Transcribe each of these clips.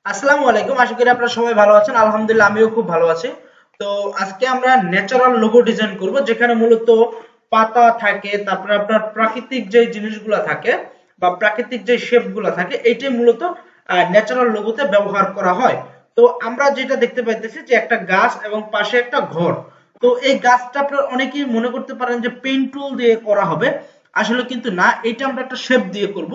আসসালামু আলাইকুম, আশা করি আপনারা সবাই ভালো আছেন। আলহামদুলিল্লাহ আমিও খুব ভালো আছি। তো আজকে আমরা ন্যাচারাল লোগো ডিজাইন করব, যেখানে মূলত পাতা থাকে, তারপরে আপনার প্রাকৃতিক যে জিনিসগুলো থাকে বা প্রাকৃতিক যে শেপগুলো থাকে এইটাই মূলত ন্যাচারাল লোগোতে ব্যবহার করা হয়। তো আমরা যেটা দেখতে পাইতেছি যে একটা গাছ এবং পাশে একটা ঘর। তো এই গাছটা আপনারা অনেকেই মনে করতে পারেন যে পেন টুল দিয়ে করা হবে, আসলে কিন্তু না, এটা আমরা একটা শেপ দিয়ে করব।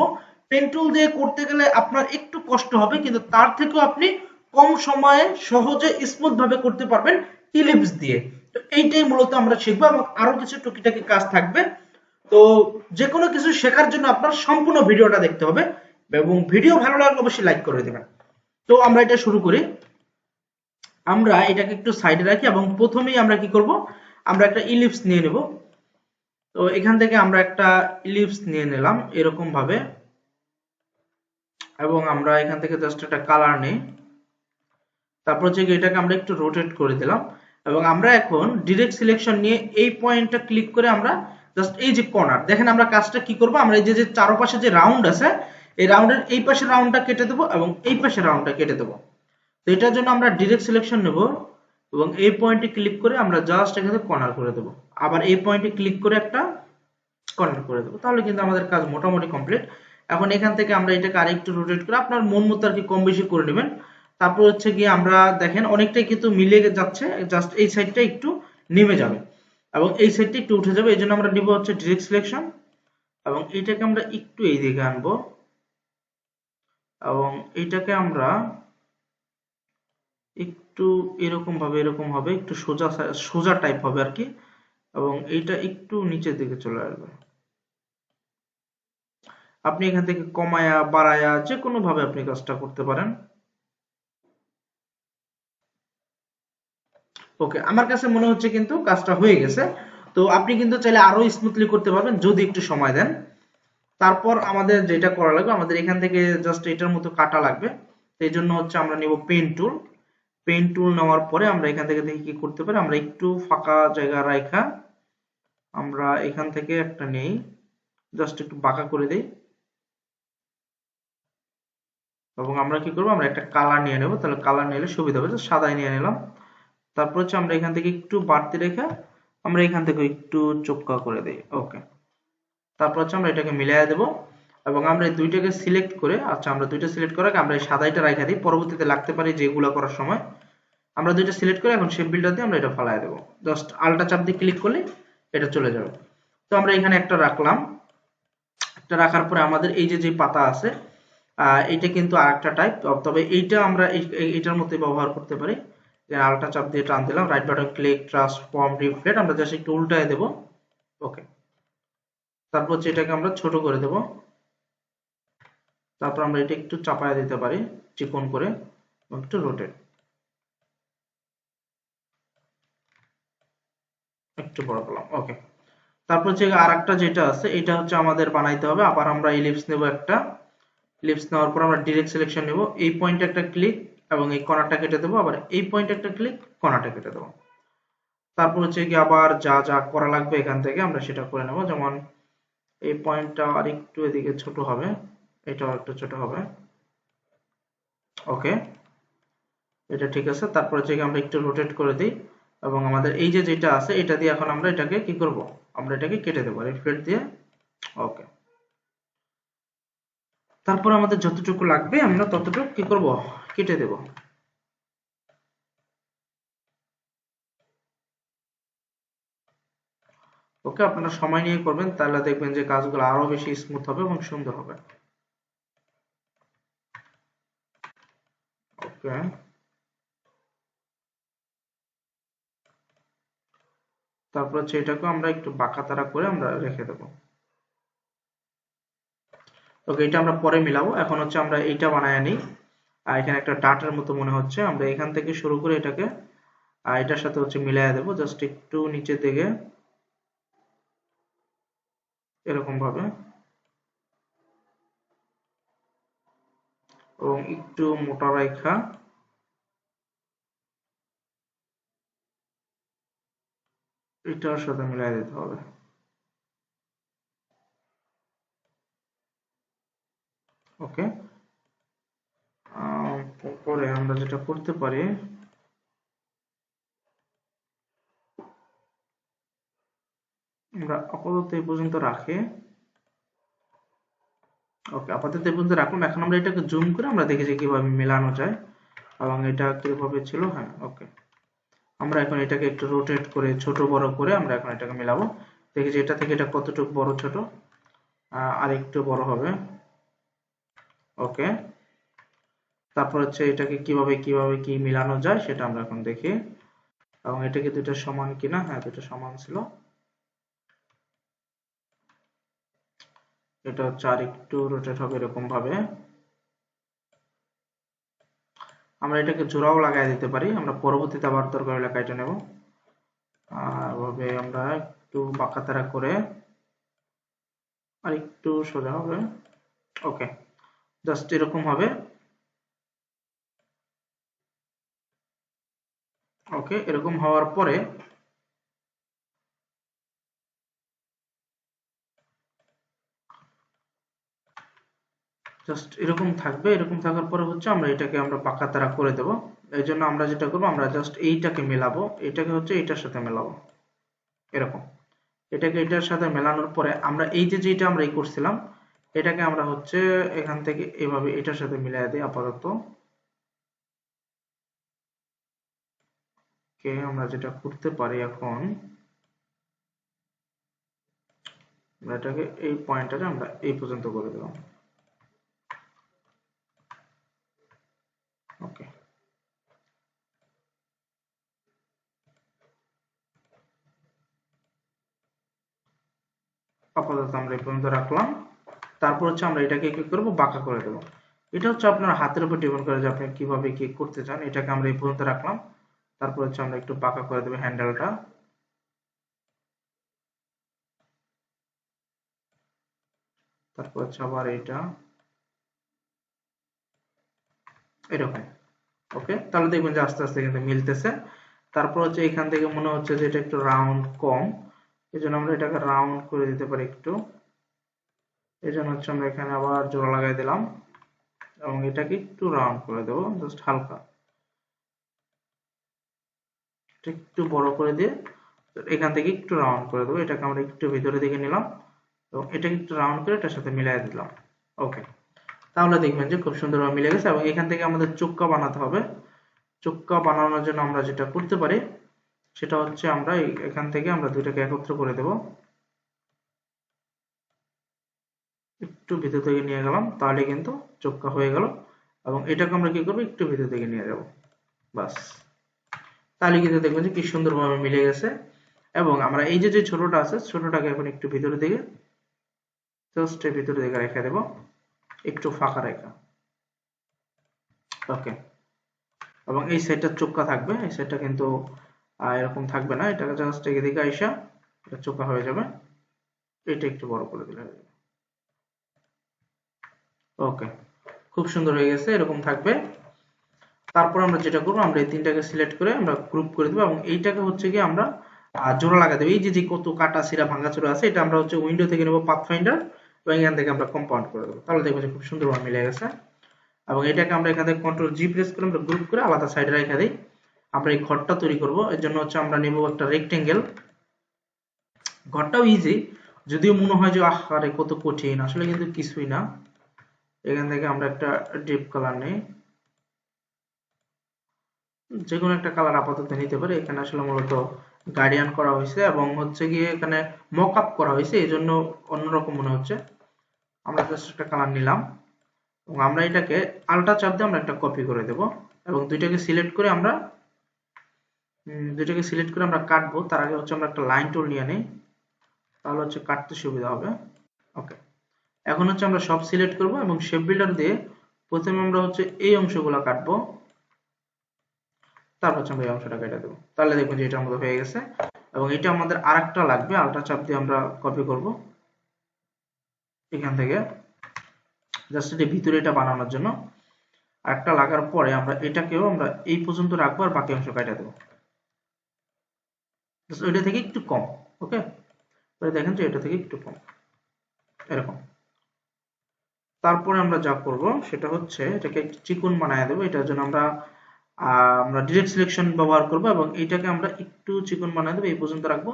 পেন টুল দিয়ে করতে গেলে আপনার একটু কষ্ট হবে, কিন্তু তার থেকেও আপনি কম সময়ে সহজে স্মুথ ভাবে করতে পারবেন ইলিপস দিয়ে। তো এইটাই মূলত আমরা শিখবো এবং আরো কিছু টুকিটাকি কাজ থাকবে। তো যে কোনো কিছু শেখার জন্য আপনার সম্পূর্ণ ভিডিওটা দেখতে হবে এবং ভিডিও ভালো লাগলে অবশ্যই লাইক করে দেবেন। তো আমরা এটা শুরু করি। আমরা এটাকে একটু সাইডে রাখি এবং প্রথমেই আমরা কি করব, আমরা একটা ইলিপস নিয়ে নেব। তো এখান থেকে আমরা একটা ইলিপস নিয়ে নিলাম এরকম ভাবে, এবং আমরা এখান থেকে জাস্ট একটা কালার নেই। তারপর হচ্ছে এটাকে আমরা একটু রোটেট করে দিলাম এবং আমরা এখন ডিরেক্ট সিলেকশন নিয়ে এই পয়েন্টটা ক্লিক করে আমরা জাস্ট এই যে কর্নার দেখেন, আমরা কাজটা কি করব, আমরা এই যে চারপাশে যে রাউন্ড আছে এই রাউন্ডের এই পাশে রাউন্ডটা কেটে দেবো এবং এই পাশে রাউন্ডটা কেটে দেবো। তো এটার জন্য আমরা ডিরেক্ট সিলেকশন নেব এবং এই পয়েন্টে ক্লিক করে আমরা জাস্ট এখানে কর্নার করে দেবো। আবার এই পয়েন্টে ক্লিক করে একটা কর্নার করে দেবো, তাহলে কিন্তু আমাদের কাজ মোটামুটি কমপ্লিট। এখন এখান থেকে আমরা এটাকে আরেকটু রোটেট করে আপনার মন মতো আর কি কম বেশি করে নেবেন। তারপর হচ্ছে গিয়ে আমরা দেখেন অনেকটাই কিন্তু মিলে যাচ্ছে, জাস্ট এই সাইডটা একটু নেমে যাবে এবং এই সাইডটা একটু উঠে যাবে। এই জন্য আমরা নিব হচ্ছে ডিরেক্ট সিলেকশন এবং এইটাকে আমরা একটু এই দিকে আনবো এবং এইটাকে আমরা একটু এরকম হবে, একটু সোজা সোজা টাইপ হবে আর কি, এবং এইটা একটু নিচের দিকে চলে আসবে। আপনি এখান থেকে কমায়া বাড়ায়া যে কোনো ভাবে আপনি কাজটা করতে পারেন। ওকে, আমার কাছে মনে হচ্ছে কিন্তু কাজটা হয়ে গেছে। তো আপনি কিন্তু চাইলে আরো স্মুথলি করতে পারবেন যদি একটু সময় দেন। তারপর আমাদের যেটা করা লাগবে, আমাদের এখান থেকে জাস্ট এটার মতো কাটা লাগবে। সেই জন্য হচ্ছে আমরা নিব পেন টুল। পেন টুল নেওয়ার পরে আমরা এখান থেকে দেখি কি করতে পারি, আমরা একটু ফাঁকা জায়গা রাখা আমরা এখান থেকে একটা নেই, জাস্ট একটু বাঁকা করে দেই এবং আমরা কি করবো, আমরা একটা কালার নিয়ে নেব। তাহলে কালার নিলে সুবিধা হবে, সাদাই নিয়ে নিলাম। তারপর হচ্ছে আমরা এখান থেকে একটু বাড়তি রেখে আমরা এখান থেকে একটু চোক্কা করে দেই। ওকে, তারপর হচ্ছে আমরা এটাকে মিলিয়ে দেব এবং আমরা এই দুইটাকে সিলেক্ট করে, আচ্ছা আমরা দুইটা সিলেক্ট করে আমরা এই সাদাইটা রাখা দিই, পরবর্তীতে লাগতে পারে যেগুলো করার সময়। আমরা দুইটা সিলেক্ট করে এখন শেপ বিল্ডার দিয়ে আমরা এটা ফালাই দেবো, জাস্ট আলটা চাপ দিয়ে ক্লিক করলে এটা চলে যাবে। তো আমরা এখানে একটা রাখলাম। একটা রাখার পরে আমাদের এই যে যে পাতা আছে, এইটা কিন্তু আরেকটা টাইপ, তবে এইটা আমরা এইটার মধ্যে ব্যবহার করতে পারি। আলটা চাপ দিয়ে টান দিলাম, right button click, transform, reflect, আমরা জাস্ট একটু উল্টায় দেব। ওকে, তারপর হচ্ছে এটাকে আমরা ছোট করে দেব। তারপর আমরা এটা একটু চাপায় দিতে পারি চিকন করে এবং একটু রোটেট, একটু বড় করলাম। ওকে, তারপর হচ্ছে আরেকটা যেটা আছে এটা হচ্ছে আমাদের বানাইতে হবে। আবার আমরা ইলিপস নেব একটা, ইলিপস নেওয়ার পর আমরা ডিরেক্ট সিলেকশন নেব, এই পয়েন্টে একটা ক্লিক এবং এই কর্নারটা কেটে দেবো, আবার এই পয়েন্টে একটা ক্লিক, কর্নারটা কেটে দেবো। তারপর হচ্ছে কি আবার যা যা করা লাগবে এখান থেকে আমরা সেটা করে নেব। যেমন এই পয়েন্টটা আর একটু এদিকে ছোট হবে, এটাও একটু ছোট হবে। ওকে, এটা ঠিক আছে। তারপর হচ্ছে কি আমরা একটু রোটেট করে দিই এবং আমাদের এই যে যেটা আছে এটা দিয়ে এখন আমরা এটাকে কি করব, আমরা এটাকে কেটে দেবো রিফ্লেক্ট দিয়ে। ওকে, তারপর আমাদের যতটুকু লাগবে আমরা ততটুকু কি করব, কেটে দেব। ওকে, আপনারা সময় নিয়ে করবেন, তাহলে দেখবেন যে কাজগুলো আরো বেশি স্মুথ হবে এবং সুন্দর হবে। ওকে, তারপর হচ্ছে এটাকে আমরা একটু বাঁকা তারা করে আমরা রেখে দেবো। ওকে, এটা আমরা পরে মিলাবো, এখন হচ্ছে আমরা এইটা বানায় নিই। আর এখানে একটা ডাটের মতো মনে হচ্ছে, আমরা এখান থেকে শুরু করে এটাকে এটার সাথে হচ্ছে মিলাই দেবো, জাস্ট একটু নিচে দিকে এরকম ভাবে এবং একটু মোটা রেখা এটার সাথে মিলাই দিতে হবে। ওকে, তারপরে আমরা যেটা করতে পারি, আমরা আপাতত এই পর্যন্ত রাখি। ওকে, আপাতত এই পর্যন্ত রাখলাম। এখন আমরা এটাকে জুম করে আমরা দেখি যে কিভাবে মেলানো যায় এবং এটা কিভাবে ছিল। হ্যাঁ, ওকে, আমরা এখন এটাকে একটু রোটেট করে ছোট বড় করে আমরা এখন এটাকে মেলাবো। দেখি যে এটা থেকে এটা কতটুকু বড় ছোট, আর একটু বড় হবে। ওকে, তারপর হচ্ছে এটাকে কিভাবে কি মিলানো যায় সেটা আমরা এখন দেখি, এবং এটাকে দুটো সমান কিনা। হ্যাঁ, দুটো সমান ছিল। এটা হচ্ছে আর একটু রোটেট হবে এরকম ভাবে। আমরা এটাকে জোড়াও লাগাই দিতে পারি, আমরা পরবর্তীতে আবার দরকার হলে কাটে নেব। এভাবে আমরা একটু বাঁকাতারা করে আর একটু সোজা হবে। ওকে, জাস্ট এরকম হবে। ওকে, এরকম হওয়ার পরে জাস্ট এরকম থাকবে। এরকম থাকার পরে হচ্ছে আমরা এটাকে আমরা বাঁকাতারা করে দেব। এই জন্য আমরা যেটা করবো, আমরা জাস্ট এইটাকে মেলাবো, এটাকে হচ্ছে এইটার সাথে মেলাবো এরকম। এটাকে এটার সাথে মেলানোর পরে আমরা এই যে যেটা আমরা এই করছিলাম, এটাকে আমরা হচ্ছে এখান থেকে এভাবে এটার সাথে মিলাই দিই আপাতত। কে আমরা যেটা করতে পারি এখন, আমরা এটাকে এই পয়েন্টটাকে আমরা এই পর্যন্ত করে দিলাম। ওকে, আপাতত আমরা এই পর্যন্ত রাখলাম। তারপর হচ্ছে আমরা এটাকে কি করব, বাঁকা করে দেব। এটা হচ্ছে আপনার হাতের উপর ডিপেন্ড করে যে আপনি কিভাবে কি করতে চান। এটাকে আমরা এই পর্যন্ত রাখলাম, তারপর হচ্ছে আমরা একটু বাঁকা করে দেব হ্যান্ডেলটা। তারপর হচ্ছে আবার এটা এরকম। ওকে, তাহলে দেখবেন যে আস্তে আস্তে কিন্তু মিলতেছে। তারপর হচ্ছে এখান থেকে মনে হচ্ছে যে এটা একটু রাউন্ড কম, এই জন্য আমরা এটাকে রাউন্ড করে দিতে পারি একটু। এই জন্য হচ্ছে আমরা এখানে আবার জোড়া লাগাই দিলাম এবং এটাকে একটু রাউন্ড করে দেবো, জাস্ট হালকা একটু বড় করে দিয়ে এখান থেকে একটু রাউন্ড করে দেবো। এটাকে আমরা একটু ভিতরে দিকে নিলাম এবং এটাকে একটু রাউন্ড করে এটার সাথে মিলাই দিলাম। ওকে, তাহলে দেখবেন যে খুব সুন্দরভাবে মিলে গেছে। এবং এখান থেকে আমাদের চোক্কা বানাতে হবে। চোক্কা বানানোর জন্য আমরা যেটা করতে পারি সেটা হচ্ছে আমরা এখান থেকে আমরা দুইটাকে একত্র করে দেব, একটু ভিতর থেকে নিয়ে গেলাম, তাহলে কিন্তু চোক্কা হয়ে গেল। এবং এটাকে আমরা কি করবো, একটু ভিতর থেকে নিয়ে যাব, বাস। তাহলে কিন্তু দেখবেন যে কি সুন্দরভাবে মিলে গেছে। এবং আমরা এই যে যে ছোটটা আছে, ছোটটাকে এখন একটু ভিতরের দিকে, জাস্ট ভিতরের দিকে রেখে দেব, একটু ফাঁকা রেখা। ওকে, এবং এই সাইডটা চোক্কা থাকবে, এই সাইডটা কিন্তু এরকম থাকবে না। এটাকে জাস্ট এদিকে আইসা এটা চোক্কা হয়ে যাবে। এটা একটু বড় করে দিলে হয়ে যাবে। ওকে, খুব সুন্দর হয়ে গেছে, এরকম থাকবে। তারপর আমরা যেটা করবো, আমরা এই তিনটাকে সিলেক্ট করে আমরা গ্রুপ করে দেবো এবং এইটাকে হচ্ছে কি আমরা জোড়া লাগা দেবো। এই যে যে কত কাটা সিরা ভাঙাচোরা আছে, এটা আমরা হচ্ছে উইন্ডো থেকে নেবো, পাথফাইন্ডার, এবং এখান থেকে আমরা কম্পাউন্ড করে দেবো। তাহলে দেখবো যে খুব সুন্দরভাবে মিলে গেছে। এবং এটাকে আমরা এখান থেকে কন্ট্রোল জি প্রেস করে আমরা গ্রুপ করে আলাদা সাইডে রেখে দিই। আমরা এই ঘরটা তৈরি করব, এর জন্য হচ্ছে আমরা নেব একটা রেক্টেঙ্গেল। ঘরটাও ইজি, যদিও মনে হয় যে আরে কত কঠিন, আসলে কিন্তু কিছুই না। এখান থেকে আমরা একটা ডিপ কালার নেই, যে কোনো একটা কালার আপাতত নিতে পারি। এখানে আসলে মূলত গার্ডিয়ান করা হয়েছে এবং হচ্ছে গিয়ে এখানে মক আপ করা হয়েছে, এই জন্য অন্যরকম মনে হচ্ছে। আমরা জাস্ট একটা কালার নিলাম এবং আমরা এটাকে আলটা চাপ দিয়ে আমরা একটা কপি করে দেব এবং দুইটাকে সিলেক্ট করে আমরা কাটবো। তার আগে হচ্ছে আমরা একটা লাইন টুল নিয়ে নিই, তাহলে হচ্ছে কাটতে সুবিধা হবে। ওকে, এখন হচ্ছে আমরা সব সিলেক্ট করব এবং শেপ বিল্ডার দিয়ে প্রথমে আমরা হচ্ছে এই অংশগুলো কাটবো, তারপর হচ্ছে আমরা এই অংশটা কেটে দেবো। তাহলে দেখুন যে এটার মতো হয়ে গেছে। এবং এটা আমাদের আরেকটা লাগবে, আলটা চাপ দিয়ে আমরা কপি করব এখান থেকে, জাস্ট এটা ভিতরে এটা বানানোর জন্য। আরেকটা লাগার পরে আমরা এটাকেও আমরা এই পর্যন্ত রাখবো আর বাকি অংশ কেটে দেবো, ওইটা থেকে একটু কম। ওকে, দেখেন যে এটা থেকে একটু কম এরকম। তারপরে আমরা যা করব সেটা হচ্ছে এটাকে একটু চিকন বানায় দেবো। এটার জন্য আমরা ডিরেক্ট সিলেকশন ব্যবহার করব এবং এইটাকে আমরা একটু চিকন বানায় দেবো, এই পর্যন্ত রাখবো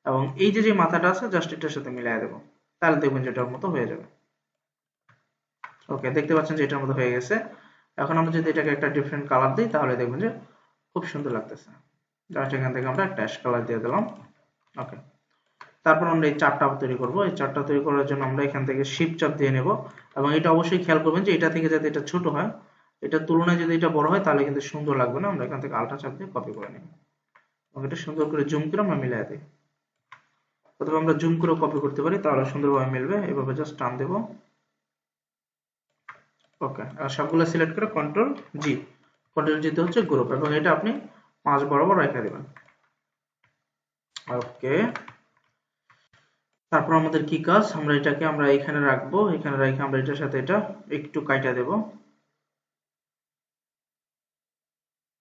এবং এই যে মাথাটা আছে জাস্ট এটার সাথে মিলিয়ে দেবো, তাহলে দেখবেন যে এটার মতো হয়ে যাবে। ওকে, দেখতে পাচ্ছেন যে এটার মতো হয়ে গেছে। এখন আমরা যদি এটাকে একটা ডিফারেন্ট কালার দিই তাহলে দেখবেন যে খুব সুন্দর লাগতেছে। জাস্ট এখান থেকে আমরা একটা অ্যাশ কালার দিয়ে দিলাম। ওকে, তারপর আমরা এই চারটা তৈরি করব। এই চারটা তৈরি করার জন্য আমরা এখান থেকে শিফট চাপ দিয়ে নেব এবং এটা অবশ্যই খেয়াল করবেন যে এটা থেকে যাতে এটা ছোট হয়, এটার তুলনায় যদি এটা বড় হয় তাহলে কিন্তু সুন্দর লাগবে না। আমরা এখান থেকে আলট্রা চাপ দিয়ে কপি করে নিই এবং এটা সুন্দর করে জুম করে আমরা মিলিয়ে দিই। অথবা আমরা জুম করে কপি করতে পারি, তাহলে সুন্দরভাবে মিলবে। এভাবে জাস্ট টান দেব। ওকে, আর সবগুলো সিলেক্ট করে কন্ট্রোল জি, কন্ট্রোল জি তে হচ্ছে গ্রুপ এবং এটা আপনি মাঝ বরাবর রেখে দিবেন। ওকে, তারপর আমাদের কি কাজ, আমরা এটাকে আমরা এখানে রাখবো, এখানে রেখে আমরা এটার সাথে এটা একটু কাটা দেব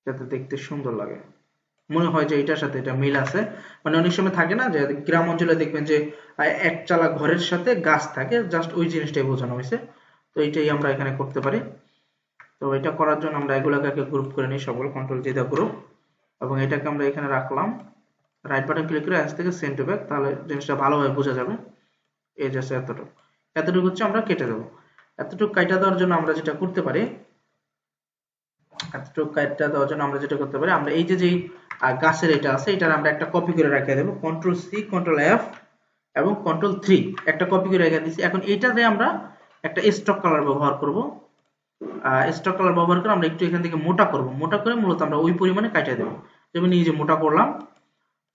যাতে দেখতে সুন্দর লাগে, মনে হয় যে এটার সাথে এটা মিল আছে। মানে অনেক সময় থাকে না যে গ্রাম অঞ্চলে দেখবেন যে একচালা ঘরের সাথে গাছ থাকে, জাস্ট ওই জিনিসটাই বোঝানো হয়েছে। তো এইটাই আমরা এখানে করতে পারি। তো এটা করার জন্য আমরা এগুলোকে গ্রুপ করে নিই, সবগুলো কন্ট্রোল জি দা গ্রুপ এবং এটাকে আমরা এখানে রাখলাম। রাইট বাটন ক্লিক করে আজ থেকে সেন্ড টু ব্যাক, তাহলে জিনিসটা ভালোভাবে বোঝা যাবে। এই যে এতটুকু এতটুকু হচ্ছে আমরা কেটে দেবো। এতটুকু কাটা দেওয়ার জন্য আমরা যেটা করতে পারি, এতটুকু কাটা দেওয়ার জন্য আমরা যেটা করতে পারি, আমরা এই যে যেই গাছের এটা আছে এটার আমরা একটা কপি করে রেখে দেবো, কন্ট্রোল সি কন্ট্রোল এফ এবং কন্ট্রোল 3 একটা কপি করে রেখে দিয়েছি। এখন এইটাতে আমরা একটা স্টক কালার ব্যবহার করব। স্টক কালার ব্যবহার করে আমরা একটু এখান থেকে মোটা করব, মোটা করে মূলত আমরা ওই পরিমাণে কাটিয়ে দেবো। যেমন এই যে মোটা করলাম,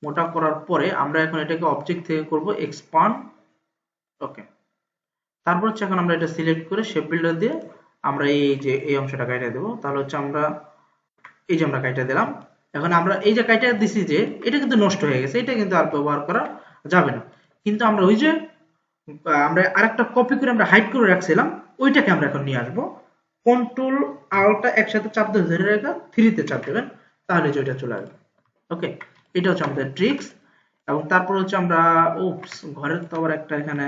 মোটা করার পরে আমরা এখন এটাকে অবজেক্ট থেকে করব এক্সপান্ড। ওকে, তারপর হচ্ছে এখন আমরা এটা সিলেক্ট করে শেপ বিল্ডার দিয়ে আমরা এই যে এই অংশটা কাটিয়ে দেবো। তাহলে হচ্ছে আমরা এই যে আমরা কাটিয়ে দিলাম। এখন আমরা এই যে কাটিয়ে দিছি যে এটা কিন্তু নষ্ট হয়ে গেছে, এটা কিন্তু আর ব্যবহার করা যাবে না। কিন্তু আমরা ওই যে আমরা আরেকটা কপি করে আমরা হাইড করে রাখছিলাম, ওইটাকে আমরা এখন নিয়ে আসবো। কন্ট্রোল আলটা একসাথে চাপ দিয়ে ধরে রেখে 3 তে চাপ দেবেন, তাহলে যে ওইটা চলে আসবে। ওকে, এটা হচ্ছে আমাদের ট্রিক্স। এবং তারপর হচ্ছে আমরা ঘরের তো আবার একটা এখানে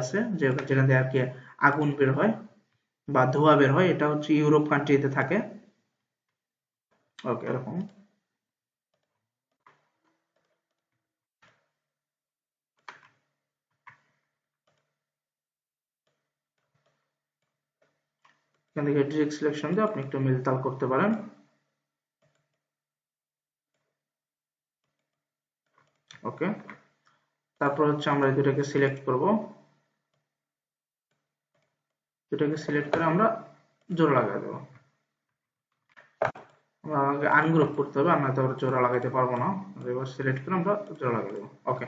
আছে যে যেখান থেকে আর কি আগুন বের হয় বা ধোঁয়া বের হয়, এটা হচ্ছে ইউরোপ কান্ট্রিতে থাকে। ওকে, এরকম এখান থেকে ডিরেক্ট সিলেকশন দিয়ে আপনি একটু মিলতাল করতে পারেন। ওকে, তারপর হচ্ছে আমরা এই দুটাকে সিলেক্ট করব, দুটাকে সিলেক্ট করে আমরা জোড়া লাগাই দেবো। আমরা আগে আনগ্রুপ করতে হবে, আমরা তো জোড়া লাগাইতে পারবো না। এবার সিলেক্ট করে আমরা জোড়া লাগাই দেবো। ওকে,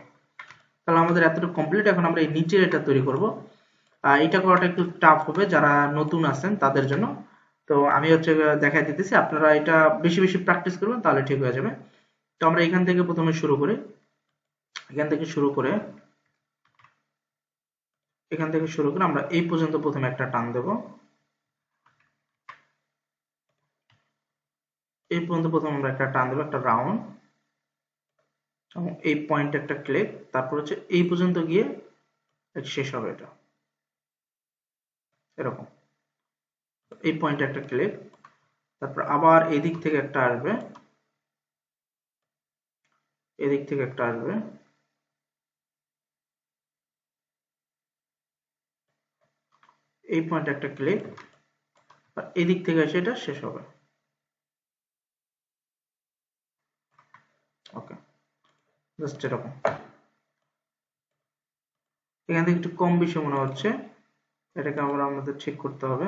তাহলে আমাদের এতটুকু কমপ্লিট। এখন আমরা এই নিচের এটা তৈরি করব। এটা করাটা একটু টাফ হবে যারা নতুন আছেন তাদের জন্য। তো আমি হচ্ছে দেখাই দিতেছি, আপনারা এটা বেশি বেশি প্র্যাকটিস করবেন তাহলে ঠিক হয়ে যাবে। তো আমরা এখান থেকে প্রথমে শুরু করি, এখান থেকে শুরু করে আমরা এই পর্যন্ত প্রথমে একটা টান দেব, এই পর্যন্ত প্রথমে আমরা একটা টান দেবো, একটা রাউন্ড এবং এই পয়েন্ট একটা ক্লিক, তারপর হচ্ছে এই পর্যন্ত গিয়ে শেষ হবে এটা এরকম। এই পয়েন্টে একটা ক্লিক, তারপর আবার এদিক থেকে একটা আসবে, এদিক থেকে একটা আসবে, এই পয়েন্টে একটা ক্লিক, আর এদিক থেকে এসে এটা শেষ হবে। ওকে, জাস্ট এরকম। এখান থেকে একটু কম বেশি মনে হচ্ছে, এটাকে আমাদের ঠিক করতে হবে।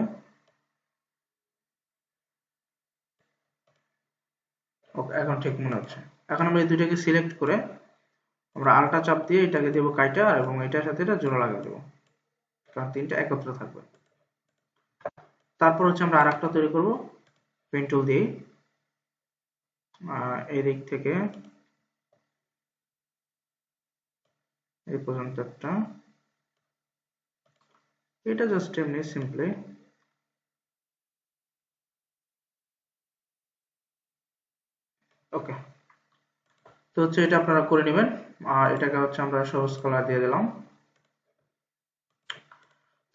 ওকে, এখন ঠিক মনে হচ্ছে। এখন আমরা এই দুইটাকে সিলেক্ট করে আমরা আলটা চাপ দিয়ে এটাকে দেবো কাইটা এবং এটার সাথে এটা জোড়া লাগিয়ে দেবো, কারণ তিনটা একত্র থাকবে। তারপর হচ্ছে আমরা আরেকটা তৈরি করব পেন টুল দিয়ে, এই দিক থেকে এই পর্যন্ত একটা, এটা জাস্ট এমনি সিম্পলি। ওকে, তো হচ্ছে এটা আপনারা করে নেবেন। আর এটাকে হচ্ছে আমরা সবুজ কালার দিয়ে দিলাম।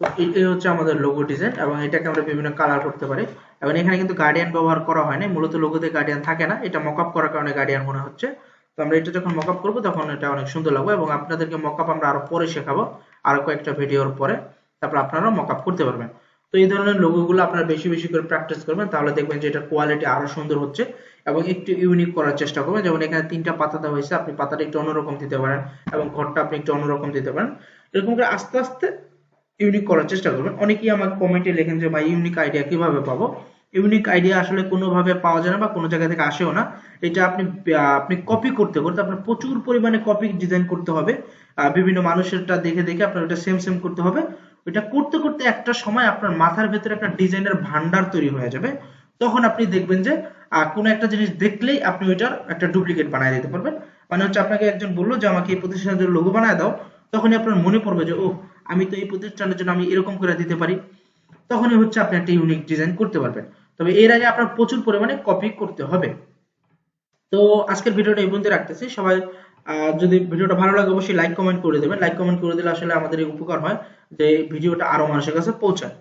তো তো এই হচ্ছে আমাদের লোগো ডিজাইন, এবং এটাকে আমরা বিভিন্ন কালার করতে পারি। এবং এখানে কিন্তু গার্ডিয়ান ব্যবহার করা হয় না, মূলত লোগোতে গার্ডিয়ান থাকে না, এটা মকআপ করার কারণে গার্ডিয়ান মনে হচ্ছে। তো আমরা এটা যখন মকআপ করব তখন এটা অনেক সুন্দর লাগবে, এবং আপনাদেরকে মকআপ আমরা আরো পরে শেখাবো, আরো কয়েকটা ভিডিওর পরে, তারপর আপনারা মকআপ করতে পারবেন। তো এই ধরনের লোগোগুলো আপনারা বেশি বেশি করে প্র্যাকটিস করবেন, তাহলে দেখবেন যে এটার কোয়ালিটি আরো সুন্দর হচ্ছে, এবং একটু ইউনিক করার চেষ্টা করবেন। যেমন এখানে 3টা পাতা দেওয়া হয়েছে, আপনি পাতাটা একটু অন্যরকম দিতে পারেন, এবং ঘরটা আপনি একটু অন্যরকম দিতে পারেন। এরকম করে আস্তে আস্তে ইউনিক করার চেষ্টা করবেন। অনেকেই আমাকে কমেন্টে লেখেন যে ভাই ইউনিক আইডিয়া কিভাবে পাবো। ইউনিক আইডিয়া আসলে কোনোভাবে পাওয়া যায় না, বা কোনো জায়গা থেকে আসেও না। এটা আপনি কপি করতে করতে আপনার প্রচুর পরিমাণে কপি ডিজাইন করতে হবে, বিভিন্ন মানুষেরটা দেখে দেখে আপনার ওটা সেম সেম করতে হবে। ওইটা করতে করতে একটা সময় আপনার মাথার ভেতরে একটা ডিজাইনের ভান্ডার তৈরি হয়ে যাবে। তখন আপনি দেখবেন যে কোনো একটা জিনিস দেখলেই আপনি ওইটার একটা ডুপ্লিকেট বানিয়ে দিতে পারবেন। মানে হচ্ছে আপনাকে একজন বললো যে আমাকে এই প্রতিষ্ঠানের লোগো বানায় দাও, তখনই আপনার মনে পড়বে যে ও, আমি তো এই প্রতিষ্ঠানের জন্য আমি এরকম করে দিতে পারি। তখনই হচ্ছে আপনি একটা ইউনিক ডিজাইন করতে পারবেন। তবে এর আগে আপনার প্রচুর পরিমাণে কপি করতে হবে। তো আজকের ভিডিওটা এই পর্যন্ত রাখতেছি। সবাই যদি ভিডিওটা ভালো লাগে অবশ্যই লাইক কমেন্ট করে দেবেন। লাইক কমেন্ট করে দিলে আসলে আমাদের এই উপকার হয় যে ভিডিওটা আরো মানুষের কাছে পৌঁছায়।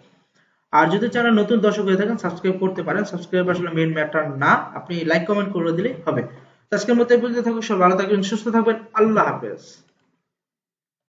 আর যদি চ্যানেল নতুন দর্শক হয়ে থাকেন সাবস্ক্রাইব করতে পারেন, সাবস্ক্রাইব আসলে মেইন ম্যাটার না, আপনি লাইক কমেন্ট করে দিলেই হবে। তো আজকের মতো এই পর্যন্ত থাকুক, সবাই ভালো থাকবেন, সুস্থ থাকবেন, আল্লাহ হাফেজ।